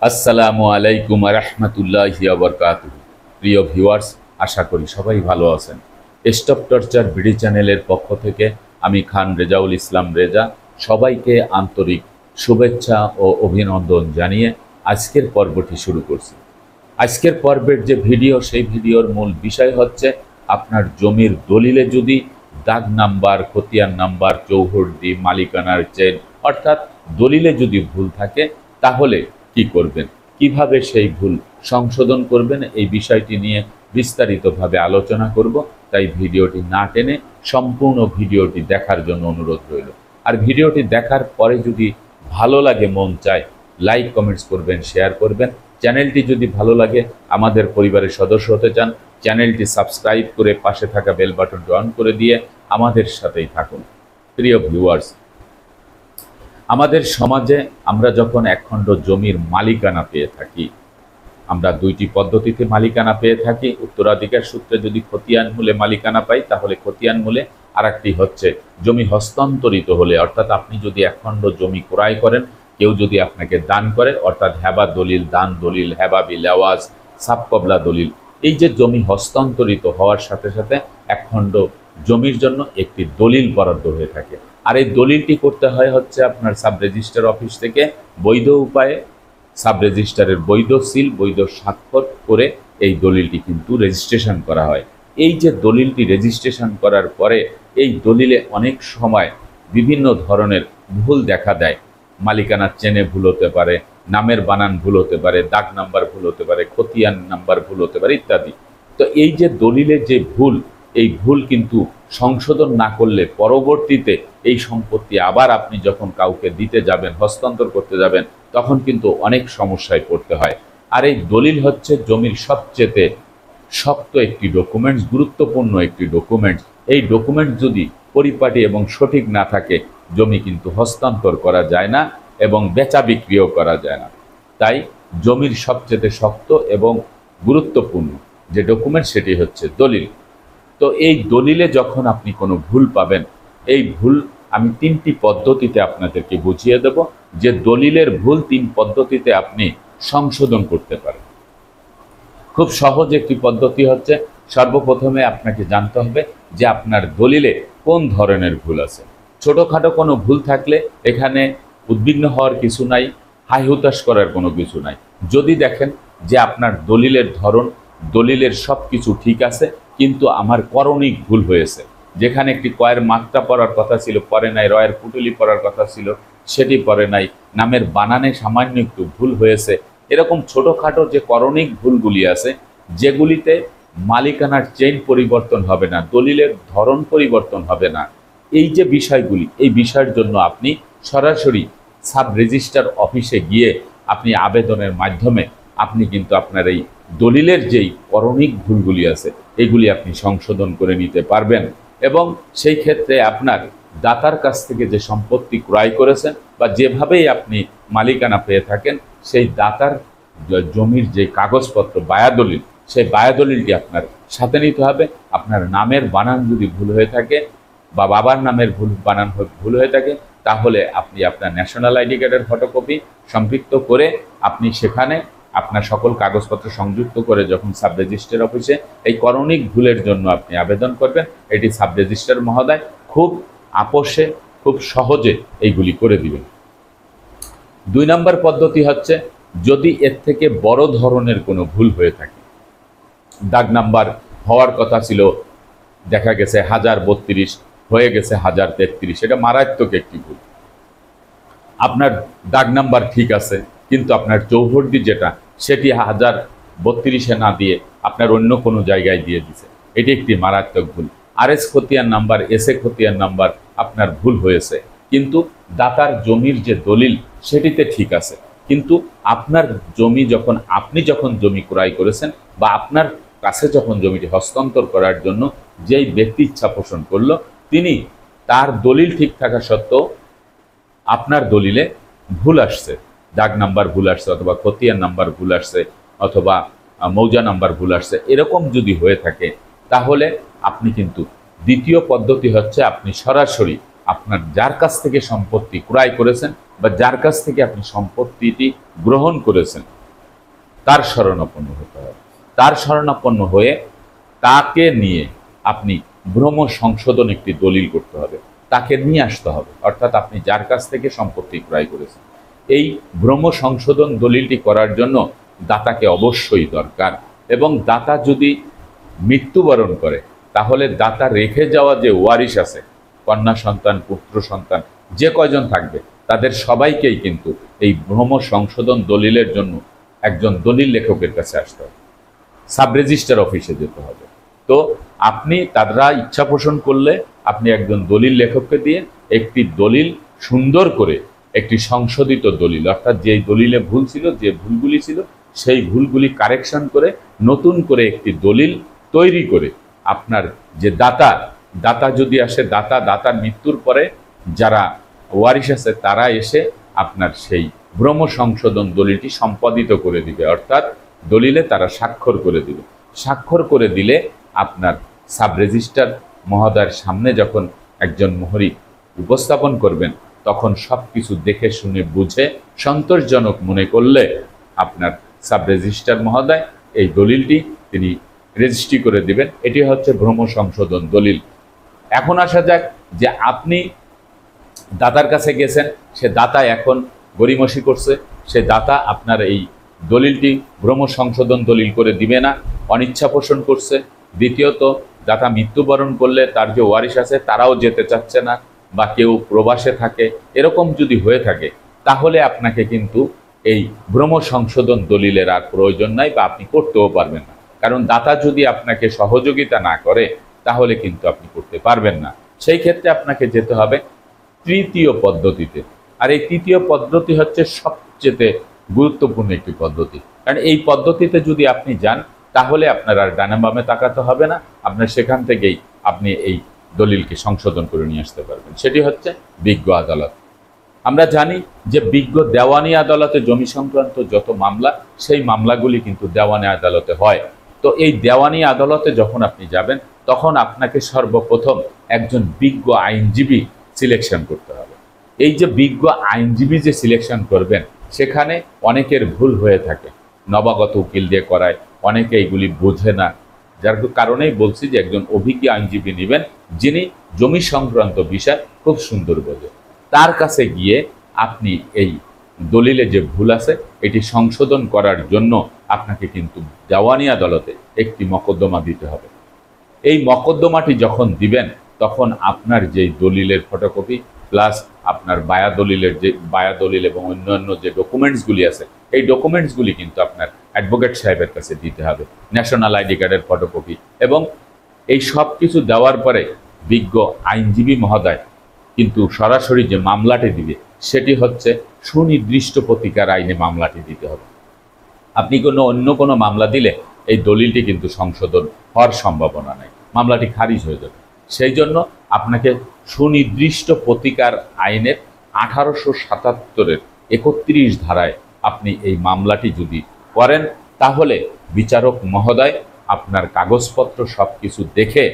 আসসালামু আলাইকুম রহমতুল্লাহি ওয়া বারাকাতুহু। প্রিয় ভিউয়ার্স, আশা করি সবাই ভালো আছেন। স্টপ টর্চার বিডি চ্যানেলের পক্ষ থেকে আমি খান রেজাউল ইসলাম রেজা সবাইকে আন্তরিক শুভেচ্ছা ও অভিনন্দন জানিয়ে আজকের পর্বটি শুরু করছি। আজকের পর্বের যে ভিডিও, সেই ভিডিওর মূল বিষয় হচ্ছে আপনার জমির দলিলে যদি দাগ নাম্বার, খতিয়ান নাম্বার, চৌহদ্দি, মালিকানার চেন অর্থাৎ দলিলে যদি ভুল থাকে তাহলে কি করবেন, কিভাবে সেই ভুল সংশোধন করবেন, এই বিষয়টি নিয়ে বিস্তারিতভাবে আলোচনা করব। তাই ভিডিওটি না টেনে সম্পূর্ণ ভিডিওটি দেখার জন্য অনুরোধ রইল। আর ভিডিওটি দেখার পরে যদি ভালো লাগে, মন চায়, লাইক কমেন্টস করবেন, শেয়ার করবেন। চ্যানেলটি যদি ভালো লাগে, আমাদের পরিবারের সদস্য হতে চান, চ্যানেলটি সাবস্ক্রাইব করে পাশে থাকা বেল বাটনটি অন করে দিয়ে আমাদের সাথেই থাকুন। প্রিয় ভিউয়ার্স, আমাদের সমাজে আমরা যখন একখণ্ড জমির মালিকানা পেয়ে থাকি, আমরা দুইটি পদ্ধতিতে মালিকানা পেয়ে থাকি। উত্তরাধিকার সূত্রে যদি খতিয়ান মূলে মালিকানা পাই তাহলে খতিয়ান মূলে, আর একটি হচ্ছে জমি হস্তান্তরিত হলে, অর্থাৎ আপনি যদি একখণ্ড জমি ক্রয় করেন, কেউ যদি আপনাকে দান করে, অর্থাৎ হেবা দলিল, দান দলিল, হেবা বিল আওয়াজ, সাবকবলা দলিল, এই যে জমি হস্তান্তরিত হওয়ার সাথে সাথে একখণ্ড জমির জন্য একটি দলিল বরাদ্দ হয়ে থাকে। আর এই দলিলটি করতে হয় হচ্ছে আপনার সাব রেজিস্ট্রার অফিস থেকে বৈধ উপায়ে, সাব রেজিস্ট্রারের বৈধ সিল, বৈধ স্বাক্ষর করে এই দলিলটি কিন্তু রেজিস্ট্রেশন করা হয়। এই যে দলিলটি রেজিস্ট্রেশন করার পরে এই দলিলে অনেক সময় বিভিন্ন ধরনের ভুল দেখা দেয়। মালিকানার চেনে ভুল হতে পারে, নামের বানান ভুল হতে পারে, দাগ নাম্বার ভুল হতে পারে, খতিয়ান নাম্বার ভুল হতে পারে ইত্যাদি। তো এই যে দলিলের যে ভুল, এই ভুল কিন্তু সংশোধন না করলে পরবর্তীতে এই সম্পত্তি আবার আপনি যখন কাউকে দিতে যাবেন, হস্তান্তর করতে যাবেন, তখন কিন্তু অনেক সমস্যায় পড়তে হয়। আর এই দলিল হচ্ছে জমির সবচেয়ে শক্ত একটি ডকুমেন্টস, গুরুত্বপূর্ণ একটি ডকুমেন্টস। এই ডকুমেন্ট যদি পরিপাটি এবং সঠিক না থাকে, জমি কিন্তু হস্তান্তর করা যায় না এবং বেচা বিক্রিও করা যায় না। তাই জমির সবচেয়ে শক্ত এবং গুরুত্বপূর্ণ যে ডকুমেন্ট, সেটি হচ্ছে দলিল। তো এই দলিলে যখন আপনি কোনো ভুল পাবেন, এই ভুল আমি তিনটি পদ্ধতিতে আপনাদেরকে বুঝিয়ে দেব, যে দলিলের ভুল তিন পদ্ধতিতে আপনি সংশোধন করতে পারেন। খুব সহজ একটি পদ্ধতি হচ্ছে, সর্বপ্রথমে আপনাকে জানতে হবে যে আপনার দলিলে কোন ধরনের ভুল আছে। ছোটোখাটো কোনো ভুল থাকলে এখানে উদ্বিগ্ন হওয়ার কিছু নাই, হাই হুতাশ করার কোনো কিছু নাই। যদি দেখেন যে আপনার দলিলের ধরন, দলিলের সব কিছু ঠিক আছে, কিন্তু আমার করণিক ভুল হয়েছে, যেখানে একটি কয়ের মাত্রা পড়ার কথা ছিল পড়ে নাই, রয়ের পুটুলি পড়ার কথা ছিল সেটি পড়ে নাই, নামের বানানে সামান্য একটু ভুল হয়েছে, এরকম ছোটোখাটো যে করণিক ভুলগুলি আছে, যেগুলিতে মালিকানার চেইন পরিবর্তন হবে না, দলিলের ধরন পরিবর্তন হবে না, এই যে বিষয়গুলি, এই বিষয়ের জন্য আপনি সরাসরি সাব রেজিস্ট্রার অফিসে গিয়ে আপনি আবেদনের মাধ্যমে আপনি কিন্তু আপনার এই দলিলের যেই করণিক ভুলগুলি আছে এগুলি আপনি সংশোধন করে নিতে পারবেন। এবং সেই ক্ষেত্রে আপনার দাতার কাছ থেকে যে সম্পত্তি ক্রয় করেছেন বা যেভাবেই আপনি মালিকানা পেয়ে থাকেন, সেই দাতার জমির যে কাগজপত্র, বায়াদলিল, সেই বায়াদলিলটি আপনার সাথে নিতে হবে। আপনার নামের বানান যদি ভুল হয়ে থাকে বা বাবার নামের বানান ভুল হয়ে থাকে, তাহলে আপনি আপনার ন্যাশনাল আইডি কার্ডের ফটোকপি সম্পৃক্ত করে আপনি সেখানে আপনার সকল কাগজপত্র সংযুক্ত করে যখন সাব রেজিস্ট্রার অফিসে এই করণিক ভুলের জন্য আপনি আবেদন করবেন, এটি সাব রেজিস্ট্রার মহোদয় খুব আপোষে, খুব সহজে এইগুলি করে দিবেন। 2 নম্বর পদ্ধতি হচ্ছে, যদি এর থেকে বড় ধরনের কোনো ভুল হয়ে থাকে, দাগ নাম্বার হওয়ার কথা ছিল দেখা গেছে 1032 হয়ে গেছে 1033, এটা মারাত্মক একটি ভুল। আপনার দাগ নাম্বার ঠিক আছে, কিন্তু আপনার চৌহদ্দি যেটা, সেটি 1032-এ না দিয়ে আপনার অন্য কোনো জায়গায় দিয়ে দিছে, এটি একটি মারাত্মক ভুল। RS খতিয়ান নাম্বার, SA খতিয়ান নাম্বার আপনার ভুল হয়েছে, কিন্তু দাতার জমির যে দলিল সেটিতে ঠিক আছে, কিন্তু আপনার জমি আপনি যখন জমি ক্রয় করেছেন বা আপনার কাছে যখন জমিটি হস্তান্তর করার জন্য যেই ব্যক্তি ইচ্ছা পোষণ করলো, তিনি তার দলিল ঠিক থাকা সত্ত্বেও আপনার দলিলে ভুল আসছে, দাগ নাম্বার ভুল আসছে, অথবা খতিয়ান নাম্বার ভুল আসছে, অথবা মৌজা নাম্বার ভুল আসছে, এরকম যদি হয়ে থাকে, তাহলে আপনি কিন্তু দ্বিতীয় পদ্ধতি হচ্ছে, আপনি সরাসরি আপনার যার কাছ থেকে সম্পত্তি ক্রয় করেছেন বা যার কাছ থেকে আপনি সম্পত্তিটি গ্রহণ করেছেন তার শরণাপন্ন হতে হবে। তার শরণাপন্ন হয়ে তাকে নিয়ে আপনি ভ্রম সংশোধন একটি দলিল করতে হবে, তাকে নিয়ে আসতে হবে। অর্থাৎ আপনি যার কাছ থেকে সম্পত্তি ক্রয় করেছেন, এই ভ্রম সংশোধন দলিলটি করার জন্য দাতাকে অবশ্যই দরকার। এবং দাতা যদি মৃত্যুবরণ করে তাহলে দাতা রেখে যাওয়া যে ওয়ারিশ আছে, কন্যা সন্তান, পুত্র সন্তান, যে কয়জন থাকবে তাদের সবাইকেই কিন্তু এই ভ্রম সংশোধন দলিলের জন্য একজন দলিল লেখকের কাছে আসতে হবে, সাব রেজিস্ট্রার অফিসে যেতে হবে। তো আপনি তারা ইচ্ছা পোষণ করলে আপনি একজন দলিল লেখককে দিয়ে একটি দলিল সুন্দর করে, একটি সংশোধিত দলিল, অর্থাৎ যেই দলিলে ভুল ছিল, যে ভুলগুলি ছিল সেই ভুলগুলি কারেকশন করে নতুন করে একটি দলিল তৈরি করে আপনার যে দাতা যদি আসে, দাতার মৃত্যুর পরে যারা ওয়ারিশ আছে তারা এসে আপনার সেই ভ্রম সংশোধন দলিলটি সম্পাদিত করে দিবে, অর্থাৎ দলিলে তারা স্বাক্ষর করে দিবে। স্বাক্ষর করে দিলে আপনার সাব রেজিস্ট্রার মহোদয়ের সামনে যখন একজন মোহরি উপস্থাপন করবেন তখন সব কিছু দেখে শুনে বুঝে সন্তোষজনক মনে করলে আপনার সাব রেজিস্ট্রার মহোদয় এই দলিলটি তিনি রেজিস্ট্রি করে দিবেন। এটি হচ্ছে ভ্রম সংশোধন দলিল। এখন আসা যাক যে আপনি দাতার কাছে গেছেন, সে দাতা এখন গড়িমসি করছে, সে দাতা আপনার এই দলিলটি ভ্রম সংশোধন দলিল করে দিবে না, অনিচ্ছা পোষণ করছে। দ্বিতীয়ত, দাতা মৃত্যুবরণ করলে তার যে ওয়ারিশ আছে তারাও যেতে চাচ্ছে না, বা কেউ প্রবাসে থাকে, এরকম যদি হয়ে থাকে তাহলে আপনাকে কিন্তু এই ভ্রম সংশোধন দলিলের আর প্রয়োজন নাই, বা আপনি করতেও পারবেন না। কারণ দাতা যদি আপনাকে সহযোগিতা না করে তাহলে কিন্তু আপনি করতে পারবেন না। সেই ক্ষেত্রে আপনাকে যেতে হবে তৃতীয় পদ্ধতিতে। আর এই তৃতীয় পদ্ধতি হচ্ছে সবচেয়ে গুরুত্বপূর্ণ একটি পদ্ধতি, কারণ এই পদ্ধতিতে যদি আপনি যান তাহলে আপনার আর ডানে বামে তাকাতে হবে না, আপনার সেখান থেকেই আপনি এই দলিলকে সংশোধন করে নিয়ে আসতে পারবেন। সেটি হচ্ছে বিজ্ঞ আদালত। আমরা জানি যে বিজ্ঞ দেওয়ানি আদালতে জমি সংক্রান্ত যত মামলা, সেই মামলাগুলি কিন্তু দেওয়ানি আদালতে হয়। তো এই দেওয়ানি আদালতে যখন আপনি যাবেন তখন আপনাকে সর্বপ্রথম একজন বিজ্ঞ আইনজীবী সিলেকশন করতে হবে। এই যে বিজ্ঞ আইনজীবী যে সিলেকশন করবেন সেখানে অনেকের ভুল হয়ে থাকে, নবাগত উকিল দিয়ে করায়, অনেকে এইগুলি বোঝে না। যার কারণেই বলছি যে একজন অভিজ্ঞ আইনজীবী নেবেন যিনি জমি সংক্রান্ত বিষয় খুব সুন্দর বোঝে। তার কাছে গিয়ে আপনি এই দলিলে যে ভুল আছে এটি সংশোধন করার জন্য আপনাকে কিন্তু দেওয়ানি আদালতে একটি মকদ্দমা দিতে হবে। এই মকদ্দমাটি যখন দিবেন তখন আপনার যেই দলিলের ফটোকপি প্লাস আপনার বায়া দলিল এবং অন্যান্য যে ডকুমেন্টসগুলি আছে এই ডকুমেন্টসগুলি কিন্তু আপনার অ্যাডভোকেট সাহেবের কাছে দিতে হবে, ন্যাশনাল আইডি কার্ডের ফটোকপি। এবং এই সব কিছু দেওয়ার পরে বিজ্ঞ আইনজীবী মহোদয় কিন্তু সরাসরি যে মামলাটি দিবে সেটি হচ্ছে সুনির্দিষ্ট প্রতিকার আইনে মামলাটি দিতে হবে। আপনি অন্য কোনো মামলা দিলে এই দলিলটি কিন্তু সংশোধন হওয়ার সম্ভাবনা নেই, মামলাটি খারিজ হয়ে যাবে। সেই জন্য আপনাকে সুনির্দিষ্ট প্রতিকার আইনের 1877-এর 31 ধারায় আপনি এই মামলাটি যদি করেন তাহলে বিচারক মহোদয় আপনার কাগজপত্র সব কিছু দেখে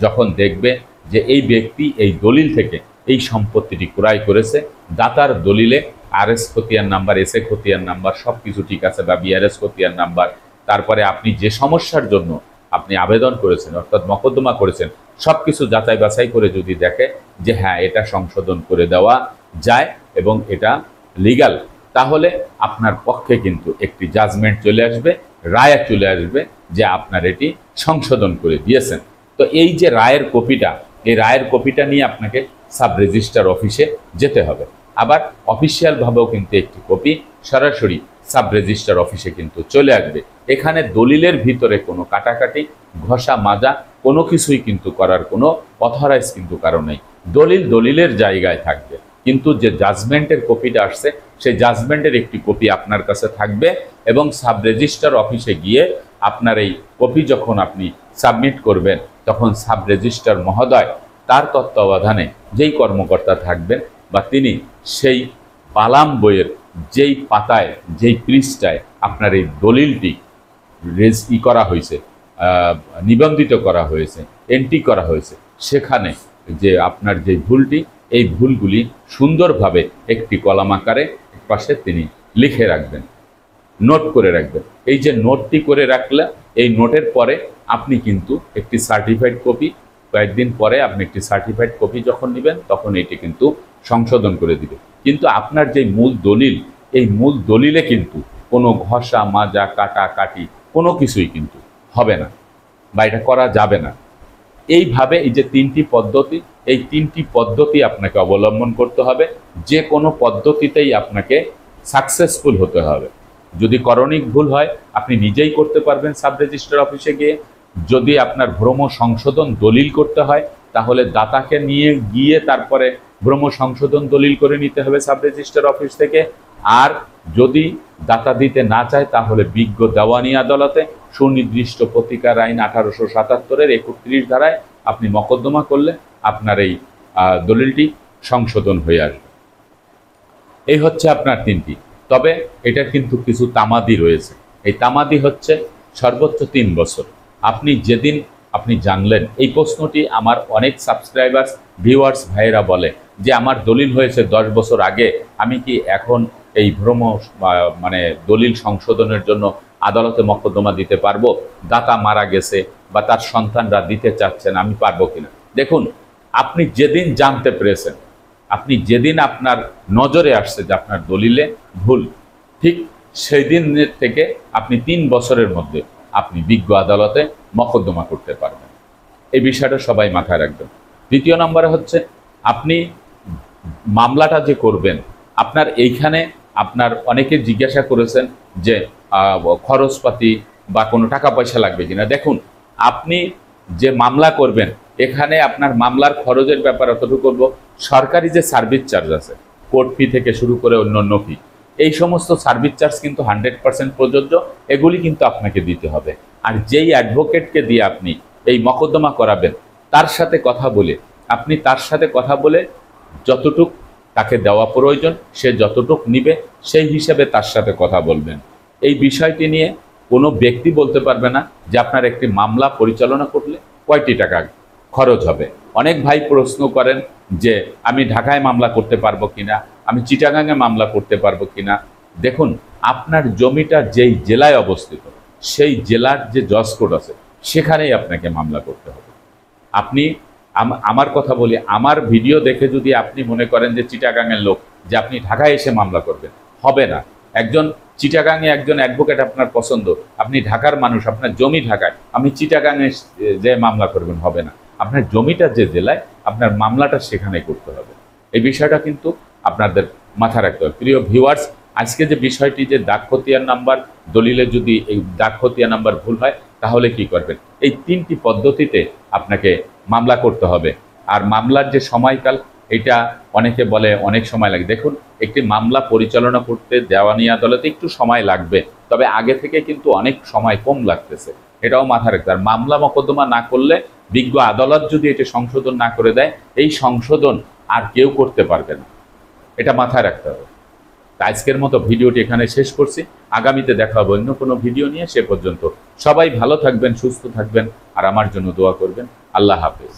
যখন দেখবে যে এই ব্যক্তি এই দলিল থেকে এই সম্পত্তিটি ক্রয় করেছে, দাতার দলিলে RS খতিয়ান নাম্বার, SA খতিয়ান নাম্বার সব কিছু ঠিক আছে, বা BRS খতিয়ান নাম্বার, তারপরে আপনি যে সমস্যার জন্য আপনি আবেদন করেছেন অর্থাৎ মকদ্দমা করেছেন সব কিছু যাচাই বাছাই করে যদি দেখে যে হ্যাঁ এটা সংশোধন করে দেওয়া যায় এবং এটা লিগ্যাল, তাহলে আপনার পক্ষে কিন্তু একটি জাজমেন্ট চলে আসবে, রায় চলে আসবে যে আপনার এটি সংশোধন করে দিয়েছেন। তো এই যে রায়ের কপিটা, এই রায়ের কপিটা নিয়ে আপনাকে সাব রেজিস্ট্রার অফিসে যেতে হবে। আবার অফিসিয়ালভাবেও কিন্তু একটি কপি সরাসরি সাব রেজিস্ট্রার অফিসে কিন্তু চলে আসবে। এখানে দলিলের ভিতরে কোনো কাটাকাটি, ঘষা মাজা কোনো কিছুই কিন্তু করার কোনো অথরাইজ কিন্তু কারণ নেই। দলিলের জায়গায় থাকবে, কিন্তু যে জাজমেন্টের কপিটা আসছে সেই জাজমেন্টের একটি কপি আপনার কাছে থাকবে এবং সাব রেজিস্ট্রার অফিসে গিয়ে আপনার এই কপি যখন আপনি সাবমিট করবেন তখন সাব রেজিস্ট্রার মহোদয় তার তত্ত্বাবধানে যেই কর্মকর্তা থাকবেন বা তিনি সেই বালাম বইয়ের যেই পাতায়, যেই পৃষ্ঠায় আপনার এই দলিলটি করা হয়েছে, নিবন্ধিত করা হয়েছে, এন্ট্রি করা হয়েছে, সেখানে যে আপনার যে ভুলটি এই ভুলগুলি সুন্দরভাবে একটি কলাম আকারে পাশে তিনি লিখে রাখবেন, নোট করে রাখবেন। এই যে নোটটি করে রাখলে এই নোটের পরে আপনি কিন্তু একটি সার্টিফাইড কপি, কয়েকদিন পরে আপনি একটি সার্টিফাইড কপি যখন নেবেন তখন এটি কিন্তু সংশোধন করে দিবে। কিন্তু আপনার যে মূল দলিল, এই মূল দলিলে কিন্তু কোনো ঘষা মাজা কাটাকাটি কোনো কিছুই কিন্তু হবে না বা এটা করা যাবে না। এইভাবে এই যে তিনটি পদ্ধতি, এই তিনটি পদ্ধতি আপনাকে অবলম্বন করতে হবে। যে কোনো পদ্ধতিতেই আপনাকে সাকসেসফুল হতে হবে। যদি করণিক ভুল হয় আপনি নিজেই করতে পারবেন সাব রেজিস্ট্রার অফিসে গিয়ে। যদি আপনার ভ্রম সংশোধন দলিল করতে হয় তাহলে দাতাকে নিয়ে গিয়ে তারপরে ভ্রম সংশোধন দলিল করে নিতে হবে সাব রেজিস্ট্রার অফিস থেকে। আর যদি দাতা দিতে না চায় তাহলে বিজ্ঞ দেওয়ানি আদালতে সুনির্দিষ্ট প্রতিকার আইন 1877-এর 31 ধারায় আপনি মকদ্দমা করলে আপনার এই দলিলটি সংশোধন হয়ে আসবে। এই হচ্ছে আপনার তিনটি। তবে এটার কিন্তু কিছু তামাদি রয়েছে। এই তামাদি হচ্ছে সর্বোচ্চ 3 বছর। আপনি যেদিন আপনি জানলেন, এই প্রশ্নটি আমার অনেক সাবস্ক্রাইবার্স ভিউয়ার্স ভাইয়েরা বলে যে আমার দলিল হয়েছে 10 বছর আগে, আমি কি এখন এই ভ্রম দলিল সংশোধনের জন্য আদালতে মকদ্দমা দিতে পারবো? দাতা মারা গেছে বা তার সন্তানরা দিতে চাচ্ছেন, আমি পারবো কিনা? দেখুন, আপনি যেদিন জানতে পেরেছেন, আপনি যেদিন আপনার নজরে আসছে যে আপনার দলিলে ভুল, ঠিক সেই দিন থেকে আপনি 3 বছরের মধ্যে আপনি বিজ্ঞ আদালতে মকদ্দমা করতে পারবেন। এই বিষয়টা সবাই মাথায় রাখবেন। দ্বিতীয় নম্বরে হচ্ছে আপনি মামলাটা যে করবেন, আপনার এইখানে আপনার অনেকে জিজ্ঞাসা করেছেন যে খরচপাতি বা কোনো টাকা পয়সা লাগবে কিনা। দেখুন, আপনি যে মামলা করবেন এখানে আপনার মামলার খরচের ব্যাপার অতটুকু করবো। সরকারি যে সার্ভিস চার্জ আছে, কোর্ট ফি থেকে শুরু করে অন্যান্য ফি, এই সমস্ত সার্ভিস চার্জ কিন্তু 100% প্রযোজ্য, এগুলি কিন্তু আপনাকে দিতে হবে। আর যেই অ্যাডভোকেটকে দিয়ে আপনি এই মকদ্দমা করাবেন তার সাথে কথা বলে যতটুক তাকে দেওয়া প্রয়োজন সে যতটুক নিবে সেই হিসাবে তার সাথে কথা বলবেন। এই বিষয়টি নিয়ে কোনো ব্যক্তি বলতে পারবে না যে আপনার একটি মামলা পরিচালনা করলে কয়টি টাকা খরচ হবে। অনেক ভাই প্রশ্ন করেন যে আমি ঢাকায় মামলা করতে পারবো কিনা, আমি চিটাগাঙে মামলা করতে পারবো কিনা। দেখুন, আপনার জমিটা যেই জেলায় অবস্থিত সেই জেলার যে জজ কোর্ট আছে সেখানেই আপনাকে মামলা করতে হবে। আপনি আমার কথা বলি, আমার ভিডিও দেখে যদি আপনি মনে করেন যে চিটাগাঙের লোক যে আপনি ঢাকায় এসে মামলা করবেন, হবে না। একজন চিটাগাঙে একজন অ্যাডভোকেট আপনার পছন্দ, আপনি ঢাকার মানুষ, আপনার জমি ঢাকায়, আপনি চিটাগাঙে যে মামলা করবেন, হবে না। আপনার জমিটা যে জেলায়, আপনার মামলাটা সেখানে করতে হবে। এই বিষয়টা কিন্তু আপনাদের মাথায় রাখতে হবে। প্রিয় ভিউয়ার্স, আজকে যে বিষয়টি যে দাগ খতিয়ান নাম্বার দলিলে যদি এই দাগ খতিয়ান নাম্বার ভুল হয় তাহলে কি করবেন, এই 3টি পদ্ধতিতে আপনাকে মামলা করতে হবে। আর মামলার যে সময়কাল, এটা অনেকে বলে অনেক সময় লাগে। দেখুন, একটি মামলা পরিচালনা করতে দেওয়ানি আদালতে একটু সময় লাগবে, তবে আগে থেকে কিন্তু অনেক সময় কম লাগতেছে, এটাও মাথায় রাখতে। আর মামলা মকদ্দমা না করলে বিজ্ঞ আদালত যদি এটা সংশোধন না করে দেয়, এই সংশোধন আর কেউ করতে পারবে না, এটা মাথায় রাখতে হবে। আজকের মতো ভিডিওটি এখানে শেষ করছি। আগামীতে দেখা হবে অন্য কোনো ভিডিও নিয়ে। সে পর্যন্ত সবাই ভালো থাকবেন, সুস্থ থাকবেন আর আমার জন্য দোয়া করবেন। আল্লাহ হাফেজ।